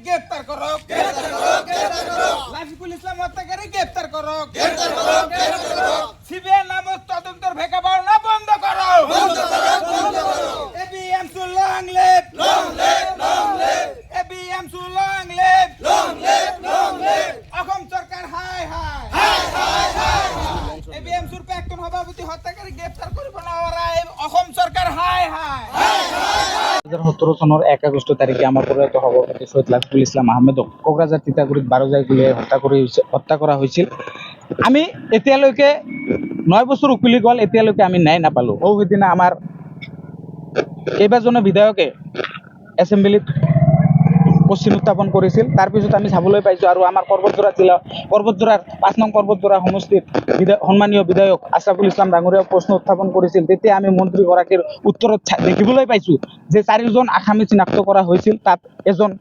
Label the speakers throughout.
Speaker 1: গ্রেফতার করো লাফিকুল ইসলাম হত্যাকারী গ্রেফতার করো সিবিআই নামক তদন্তের ভেকাবাউনা বন্ধ করো ABMSU long live ABMSU long live Assam সরকার হাই হাই এবিএমসুর প্রাক্তন সভাপতি হত্যাকারী গ্রেফতার কৰিব নোৱাৰে অসম চৰকাৰ হাই হাই
Speaker 2: 2017 চনৰ 1 আগষ্ট তাৰিখে আমাৰ প্ৰয়াত সভাপতি সৈয়দ লাফিকুল ইছলাম আহমেদক কোকৰাঝাৰ তিতাগুৰিত 12 জন গুলীয়াই হত্যা কৰা হৈছিল। আমি এতিয়ালৈকে 9 বছৰ উকলি গ'ল, এতিয়ালৈকে আমি ন্যায় নাপালোঁ। সেইদিনা আমাৰ কেইবাজনো বিধায়কে এছেম্বলিত কোশ্চিন উত্থাপন কৰিছিল। তাৰপিছত আমি চাবলৈ পাইছোঁ আৰু আমাৰ পৰ্বতজোৰাৰ 5 নং পৰ্বতজোৰা সমষ্টিত সন্মানীয় বিধায়ক আশৰাফুল ইছলাম ডাঙৰীয়াই প্ৰশ্ন উত্থাপন কৰিছিল। তেতিয়া আমি মন্ত্ৰীগৰাকীৰ উত্তৰত দেখিবলৈ পাইছোঁ যে 4 জন আসামী চিনাক্ত কৰা হৈছিল, তাত এজন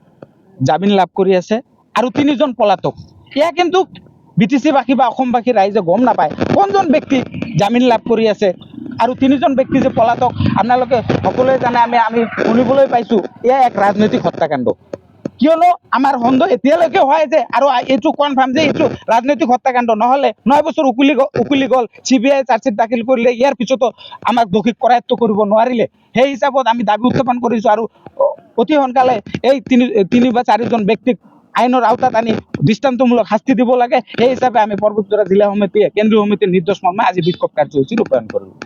Speaker 2: জামিন লাভ কৰি আছে আৰু 3 জন পলাতক। এয়া কিন্তু BTC-বাসী বা অসমবাসী ৰাইজে গম নাপায় কোনজন ব্যক্তি জামিন লাভ কৰি আছে আৰু 3 জন ব্যক্তি যে পলাতক আপোনালোকে সকলোৱে জানে। আমি শুনিবলৈ পাইছোঁ এয়া এক ৰাজনৈতিক হত্যাকাণ্ড। কিয়নো আমাৰ সন্দেহ এতিয়ালৈকে হয় যে আৰু এইটো কনফাৰ্ম যে এইটো ৰাজনৈতিক হত্যাকাণ্ড, নহ'লে 9 বছৰ উকলি গ'ল। CBI চাৰ্জশ্বিট দাখিল কৰিলে, ইয়াৰ পিছতো আমাক দোষী কৰায়ত্ব কৰিব নোৱাৰিলে। সেই হিচাপত আমি দাবী উত্থাপন কৰিছোঁ আৰু অতি সোনকালে এই 3 বা 4 জন ব্যক্তিক আইনৰ আওতাত আনি দৃষ্টান্তমূলক শাস্তি দিব লাগে। সেই হিচাপে আমি পৰ্বতজোৰা জিলা সমিতিয়ে কেন্দ্ৰীয় সমিতিৰ নিৰ্দেশ মৰ্মে আজি বিক্ষোভ কাৰ্যসূচী ৰূপায়ণ কৰিলোঁ।